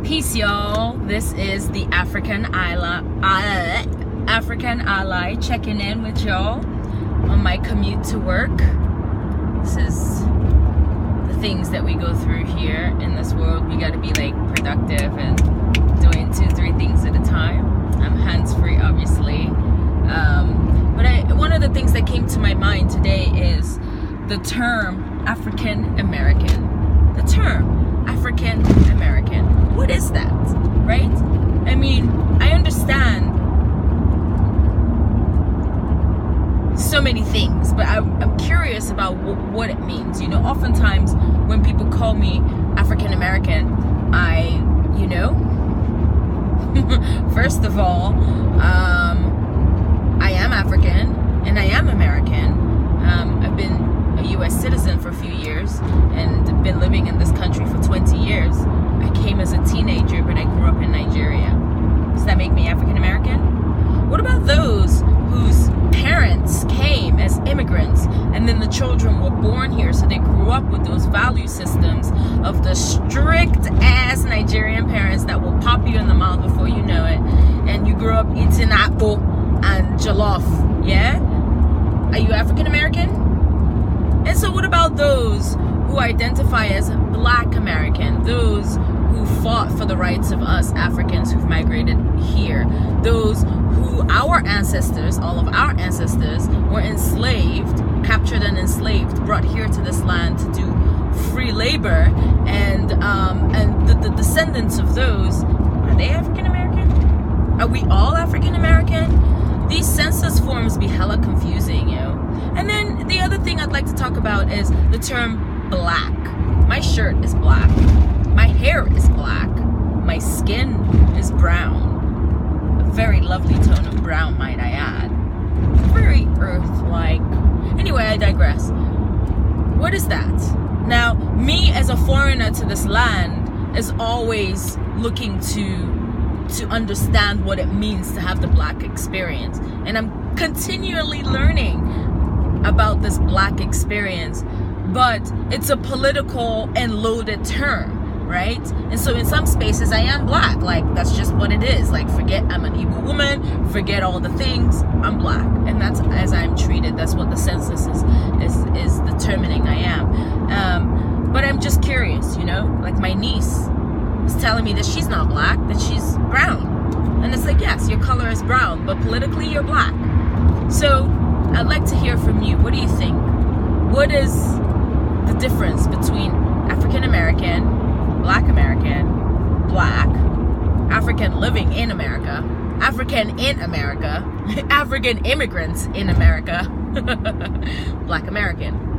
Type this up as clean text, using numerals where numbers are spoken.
Peace, y'all. This is the African Ally checking in with y'all on my commute to work. This is the things that we go through here in this world. We got to be like productive and doing 2-3 things at a time. I'm hands-free, obviously. But one of the things that came to my mind today is the term African American. The term African American. What is that, right? I mean, I understand so many things, but I'm curious about what it means. You know, oftentimes when people call me African American, first of all, I am African and I am American. I've been a U.S. citizen for a few years and been living in this country for 20 years. I came as a teenager, but I grew up in Nigeria. Does that make me African American? What about those whose parents came as immigrants and then the children were born here, so they grew up with those value systems of the strict ass Nigerian parents that will pop you in the mouth before you know it, and you grew up eating apple and jollof? Yeah? Are you African American? And so what about those who identify as Black American, those who fought for the rights of us Africans who've migrated here, those who our ancestors, all of our ancestors, were enslaved, captured and enslaved, brought here to this land to do free labor, and the descendants of those, are they African American? Are we all African American? These census forms be hella confusing, yo. And then the other thing I'd like to talk about is the term black. My shirt is black. My hair is black. My skin is brown. A very lovely tone of brown, might I add. Very earth-like. Anyway, I digress. What is that? Now, me as a foreigner to this land is always looking to understand what it means to have the black experience. And I'm continually learning about this black experience, but it's a political and loaded term, right? And so in some spaces I am black, like that's just what it is. Like, forget I'm an Igbo woman, forget all the things, I'm black, and that's as I'm treated. That's what the census is determining I am. But I'm just curious, you know, like my niece is telling me that she's not black, that she's brown, and it's like, yes, your color is brown, but politically you're black. So I'd like to hear from you. What do you think? What is the difference between African American, Black, African living in America, African in America, African immigrants in America, Black American?